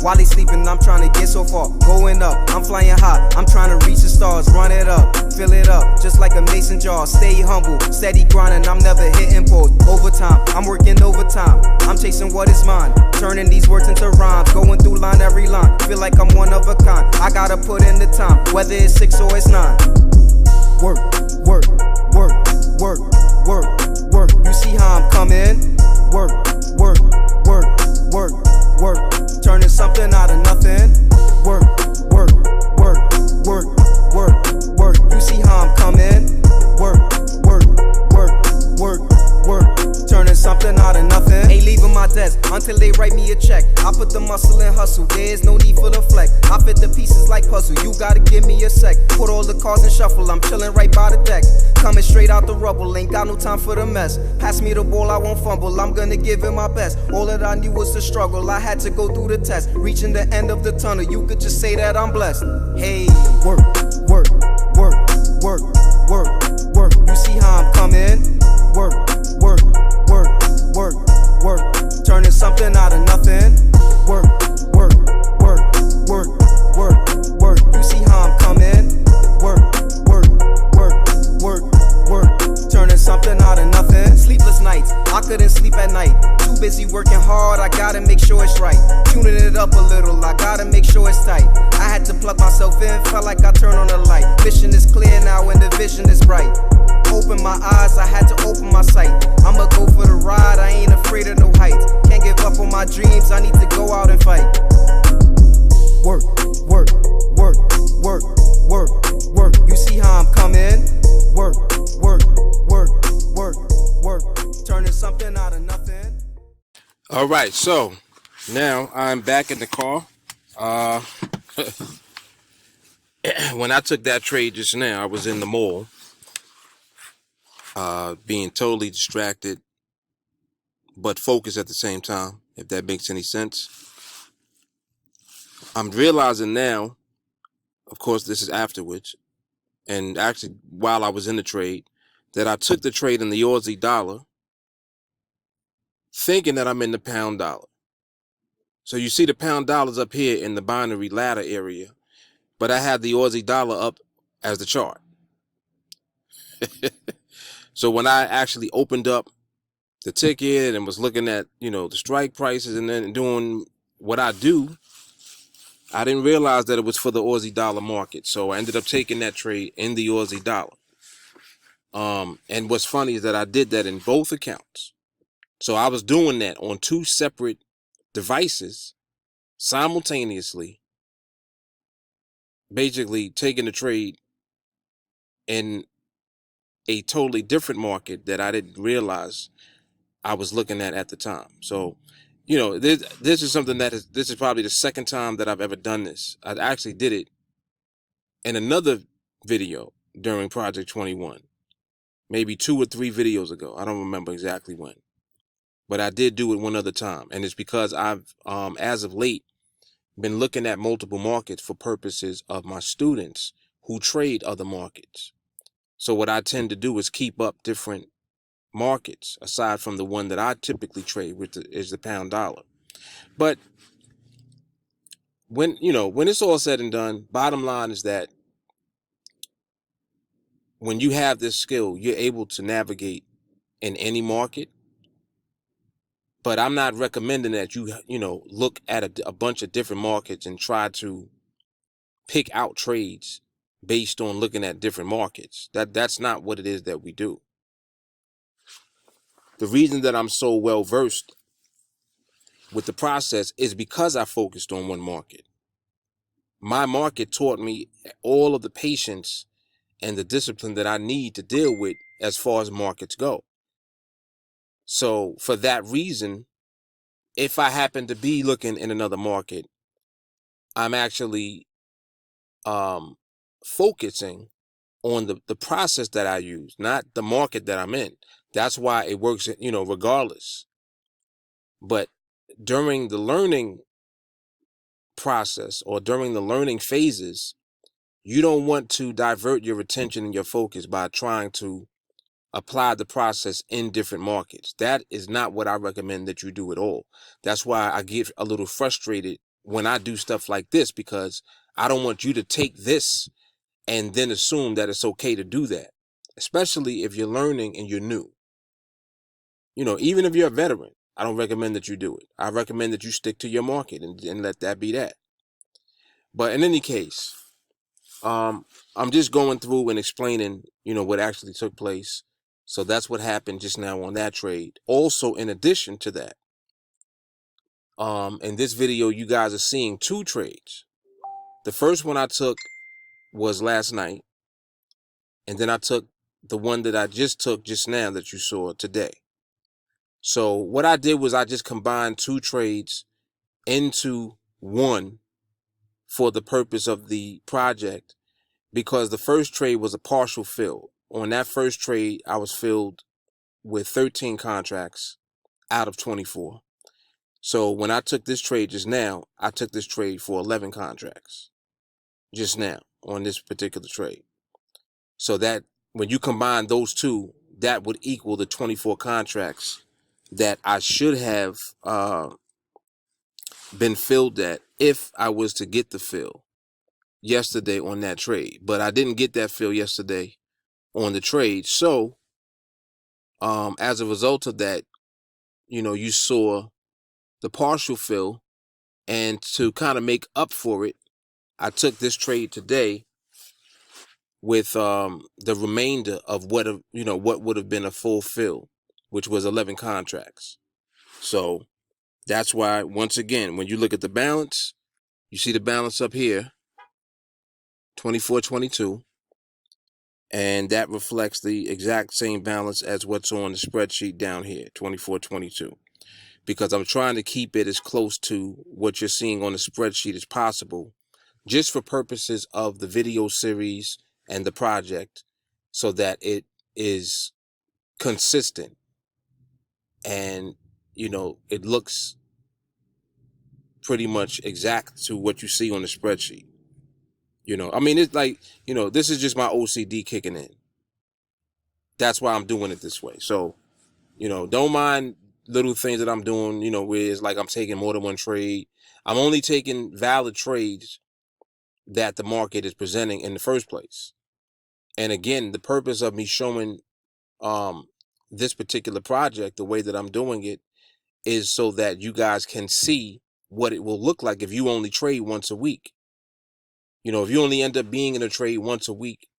While they sleeping, I'm trying to get so far. Going up, I'm flying high, I'm trying to reach the stars. Run it up, fill it up, just like a mason jar. Stay humble, steady grinding, I'm never hitting pause. Overtime, I'm working overtime, I'm chasing what is mine. Turning these words into rhymes, going through line every line. Feel like I'm one of a kind, I gotta put in the time, whether it's 6 or it's 9. Work, work, work, work, work, work. You see how I'm coming? Work, work, work, work, work. Turning something out of nothing. Work, work, work, work, work, work. You see how I'm coming? Work, work, work, work, work. Turning something out of nothing. Ain't leaving my desk until they write me a check. I put the muscle in hustle, there's no need for the flex. I fit the pieces like puzzle, you gotta give me a sec. Put all the cards in shuffle, I'm chilling right by the deck. Coming straight out the rubble, ain't got no time for the mess. Pass me the ball, I won't fumble, I'm gonna give it my best. All that I knew was the struggle, I had to go through the test. Reaching the end of the tunnel, you could just say that I'm blessed. Hey, work, work, work, work, work, work. You see how I'm coming? Work, work, work, work, work. Turning something out of nothing. Work, work, work, work, work, work. You see how I'm coming? Work, work, work, work, work. Turning something out of nothing. Sleepless nights, I couldn't sleep at night. Too busy working hard, I gotta make sure it's right. Tuning it up a little, I gotta make sure it's tight. I had to plug myself in, felt like I turned on the light. Vision is clear now and the vision is bright. Open my eyes, I had to open my sight. I'ma go for the ride, I ain't afraid of no heights. Can't give up on my dreams, I need to go out and fight. Work, work, work, work, work, work. You see how I'm coming? Work, work, work, work, work. Turning something out of nothing. All right, so now I'm back in the car. When I took that trade just now, I was in the mall, being totally distracted, but focused at the same time, if that makes any sense. I'm realizing now, of course, this is afterwards, and actually while I was in the trade, that I took the trade in the Aussie dollar, thinking that I'm in the pound dollar. So you see the pound dollars up here in the binary ladder area, but I had the Aussie dollar up as the chart. So when I actually opened up the ticket and was looking at, the strike prices and then doing what I do, I didn't realize that it was for the Aussie dollar market. So I ended up taking that trade in the Aussie dollar. And what's funny is that I did that in both accounts. So I was doing that on 2 separate devices simultaneously, basically taking the trade in a totally different market that I didn't realize I was looking at the time. So, this is something this is probably the second time that I've ever done this. I actually did it in another video during Project 21, maybe 2 or 3 videos ago. I don't remember exactly when, but I did do it one other time. And it's because I've, as of late, been looking at multiple markets for purposes of my students who trade other markets. So what I tend to do is keep up different markets aside from the one that I typically trade, which is the pound dollar. But when it's all said and done, bottom line is that when you have this skill, you're able to navigate in any market. But I'm not recommending that you look at a bunch of different markets and try to pick out trades based on looking at different markets. That's not what it is that we do. The reason that I'm so well versed with the process is because I focused on one market. My market taught me all of the patience and the discipline that I need to deal with as far as markets go. So for that reason, if I happen to be looking in another market, I'm actually focusing on the process that I use, not the market that I'm in. That's why it works, regardless. But during the learning process or during the learning phases, you don't want to divert your attention and your focus by trying to apply the process in different markets. That is not what I recommend that you do at all. That's why I get a little frustrated when I do stuff like this, because I don't want you to take this and then assume that it's okay to do that, especially if you're learning and you're new. You know, even if you're a veteran, I don't recommend that you do it. I recommend that you stick to your market and let that be that. But in any case, I'm just going through and explaining, you know, what actually took place. So that's what happened just now on that trade. Also, in addition to that, in this video, you guys are seeing two trades. The first one I took was last night, and then I took the one that I just took just now that you saw today. So what I did was I just combined two trades into one for the purpose of the project, because the first trade was a partial fill. On that first trade, I was filled with 13 contracts out of 24. So when I took this trade just now, I took this trade for 11 contracts just now on this particular trade. So that when you combine those two, that would equal the 24 contracts that I should have been filled at if I was to get the fill yesterday on that trade. But I didn't get that fill yesterday on the trade. So as a result of that, you know, you saw the partial fill, and to kind of make up for it, I took this trade today with the remainder of what would have been a full fill, which was 11 contracts. So that's why, once again, when you look at the balance, you see the balance up here, 24.22, and that reflects the exact same balance as what's on the spreadsheet down here, 24.22. Because I'm trying to keep it as close to what you're seeing on the spreadsheet as possible, just for purposes of the video series and the project, so that it is consistent and, you know, it looks pretty much exact to what you see on the spreadsheet. You know, I mean, it's like, you know, this is just my OCD kicking in. That's why I'm doing it this way. So, you know, don't mind little things that I'm doing, you know, where it's like I'm taking more than one trade. I'm only taking valid trades that the market is presenting in the first place. And again, the purpose of me showing this particular project the way that I'm doing it is so that you guys can see what it will look like if you only trade once a week. You know, if you only end up being in a trade once a week,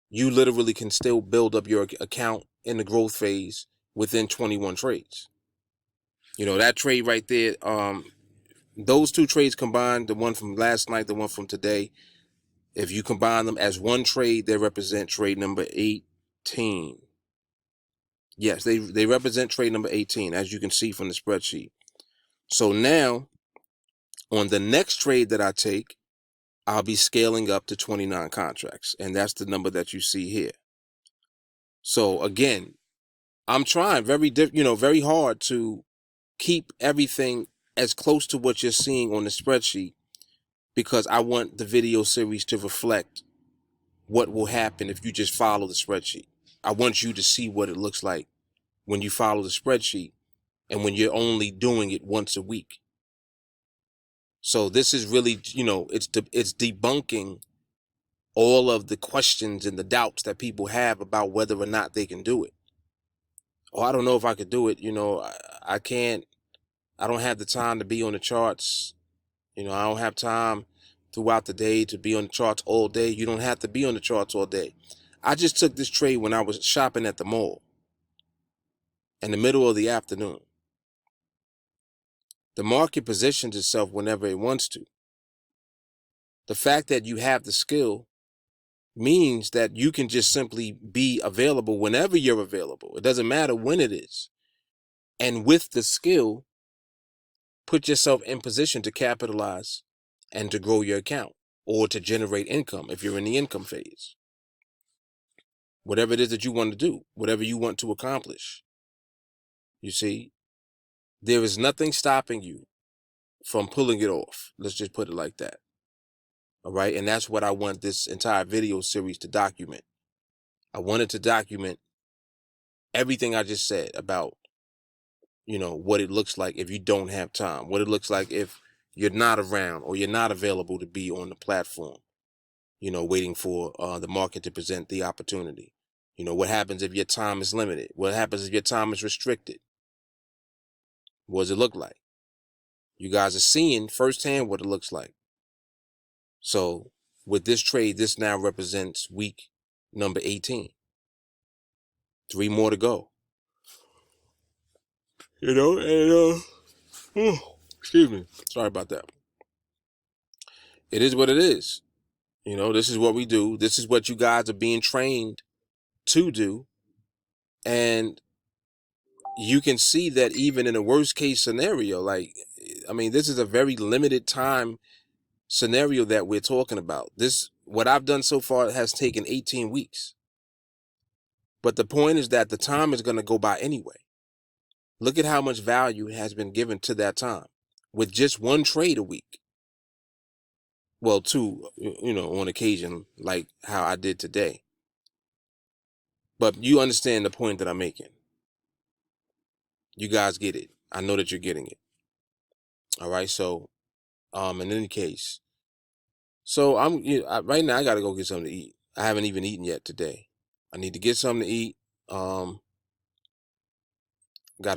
you literally can still build up your account in the growth phase within 21 trades. You know, that trade right there, those two trades combined, the one from last night, the one from today, if you combine them as one trade, they represent trade number 18. Yes, they represent trade number 18, as you can see from the spreadsheet. So now, on the next trade that I take, I'll be scaling up to 29 contracts, and that's the number that you see here. So again, I'm trying very hard to keep everything as close to what you're seeing on the spreadsheet, because I want the video series to reflect what will happen if you just follow the spreadsheet. I want you to see what it looks like when you follow the spreadsheet and when you're only doing it once a week. So this is really, you know, it's debunking all of the questions and the doubts that people have about whether or not they can do it. Oh, I don't know if I could do it. You know, I can't, I don't have the time to be on the charts. You know, I don't have time throughout the day to be on the charts all day. You don't have to be on the charts all day. I just took this trade when I was shopping at the mall in the middle of the afternoon. The market positions itself whenever it wants to. The fact that you have the skill means that you can just simply be available whenever you're available. It doesn't matter when it is. And with the skill, put yourself in position to capitalize and to grow your account, or to generate income if you're in the income phase. Whatever it is that you want to do, whatever you want to accomplish. You see, there is nothing stopping you from pulling it off. Let's just put it like that. All right. And that's what I want this entire video series to document. I wanted to document everything I just said about, you know, what it looks like if you don't have time, what it looks like if you're not around or you're not available to be on the platform, waiting for the market to present the opportunity. What happens if your time is limited? What happens if your time is restricted? What does it look like? You guys are seeing firsthand what it looks like. So with this trade, this now represents week number 18. 3 more to go. Excuse me. Sorry about that. It is what it is. This is what we do. This is what you guys are being trained to do. And you can see that even in a worst case scenario, this is a very limited time scenario that we're talking about. What I've done so far has taken 18 weeks. But the point is that the time is going to go by anyway. Look at how much value has been given to that time with just one trade a week. Well, 2, on occasion, like how I did today. But you understand the point that I'm making. You guys get it. I know that you're getting it. All right. So, in any case, so right now I got to go get something to eat. I haven't even eaten yet today. I need to get something to eat. Got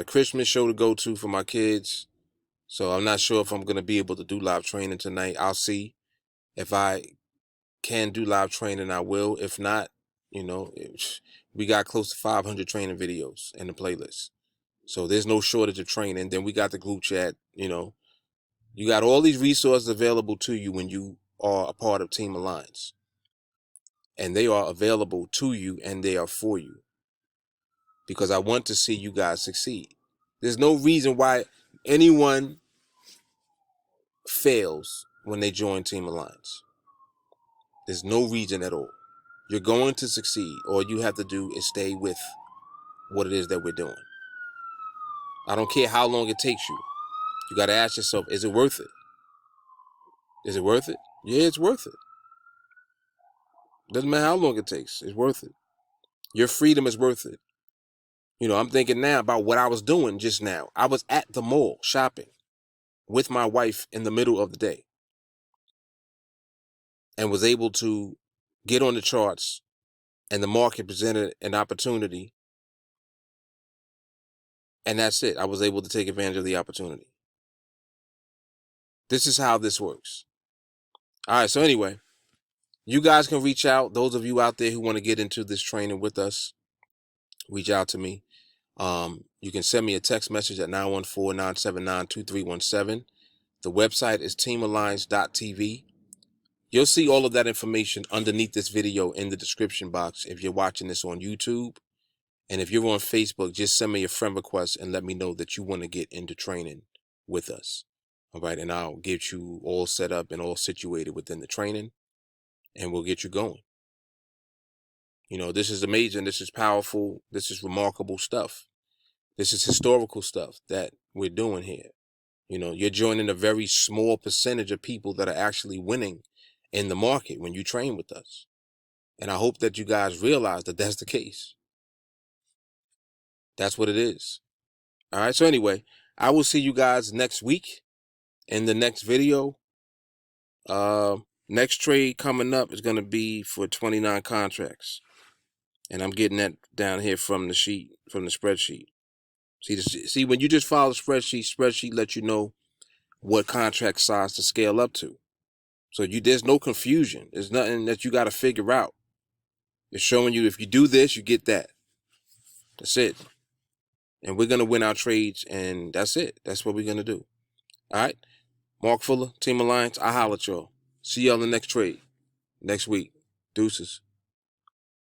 a Christmas show to go to for my kids. So I'm not sure if I'm going to be able to do live training tonight. I'll see. If I can do live training, I will. If not, we got close to 500 training videos in the playlist. So there's no shortage of training. Then we got the group chat, You got all these resources available to you when you are a part of TeamAlliance. And they are available to you and they are for you. Because I want to see you guys succeed. There's no reason why anyone fails when they join TeamAlliance. There's no reason at all. You're going to succeed. All you have to do is stay with what it is that we're doing. I don't care how long it takes you. You got to ask yourself, is it worth it? Is it worth it? Yeah, it's worth it. Doesn't matter how long it takes. It's worth it. Your freedom is worth it. I'm thinking now about what I was doing just now. I was at the mall shopping with my wife in the middle of the day and was able to get on the charts, and the market presented an opportunity. And that's it. I was able to take advantage of the opportunity. This is how this works. All right. So anyway, you guys can reach out. Those of you out there who want to get into this training with us, reach out to me. You can send me a text message at 914-979-2317. The website is teamalliance.tv. You'll see all of that information underneath this video in the description box if you're watching this on YouTube. And if you're on Facebook, just send me a friend request and let me know that you want to get into training with us. All right. And I'll get you all set up and all situated within the training, and we'll get you going. This is amazing. This is powerful. This is remarkable stuff. This is historical stuff that we're doing here. You're joining a very small percentage of people that are actually winning in the market when you train with us. And I hope that you guys realize that that's the case. That's what it is. All right. So anyway, I will see you guys next week in the next video. Next trade coming up is going to be for 29 contracts. And I'm getting that down here from the sheet, from the spreadsheet. See, when you just follow the spreadsheet lets you know what contract size to scale up to. So there's no confusion. There's nothing that you got to figure out. It's showing you if you do this, you get that. That's it. And we're going to win our trades, and that's it. That's what we're going to do. All right? Mark Fuller, TeamAlliance. I holler at y'all. See y'all in the next trade next week. Deuces.